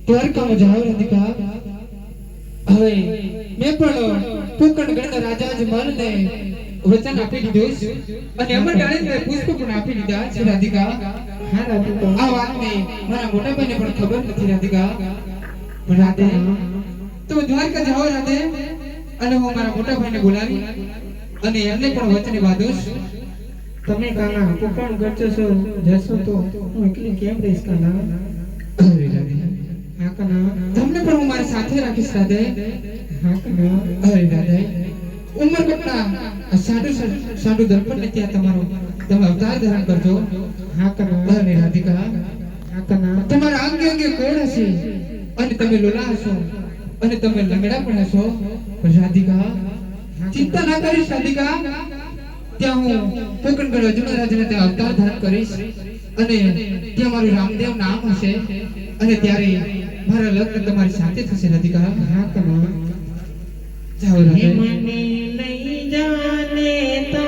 દ્વારકામાં જાવ રાધિકા હવે મેં પણ પોકણગઢના રાજા જમાલને વચન આપી દીધું છે અને અમર ડાળીને પુષ્પ પણ આપી દીધા છે રાધિકા હા રાધિકા આ વાતને મારા મોટા ભાઈને પણ ખબર નથી રાધિકા પણ રાધે તો દ્વારકા જાઓ રાધે અને હું મારા મોટા ભાઈને બોલાવી અને એમને પણ વચને બાંધું તમે કાના પોકણ કરજો છો જશો તો હું એકલી કેમ રહીશ કાના અરે રાધે હા કાના તમને પણ હું મારી સાથે રાખીશ રાધે હા કાના અરે રાધે ઉમરકોટના સાડુ દર્પણ ને ત્યાં તમે અવતાર ધારણ કરજો હા કાના અરે રાધિકા હા કાના તમારા અંગે અંગે કોણ હશે અને તમે લોલા હશો અને તમે લંગડા પણ હશો પણ રાધિકા ચિંતા ના કરીશ રાધિકા ત્યાં હું પોકણગઢ અજમરાજને ત્યાં અવતાર ધારણ કરીશ અને ત્યાં મારું રામદેવ નામ હશે અને ત્યારે મારા લગ્ન તમારી સાથે થશે રાધિકા હા કાના જાઓ રાધે મને લઈ જાને તો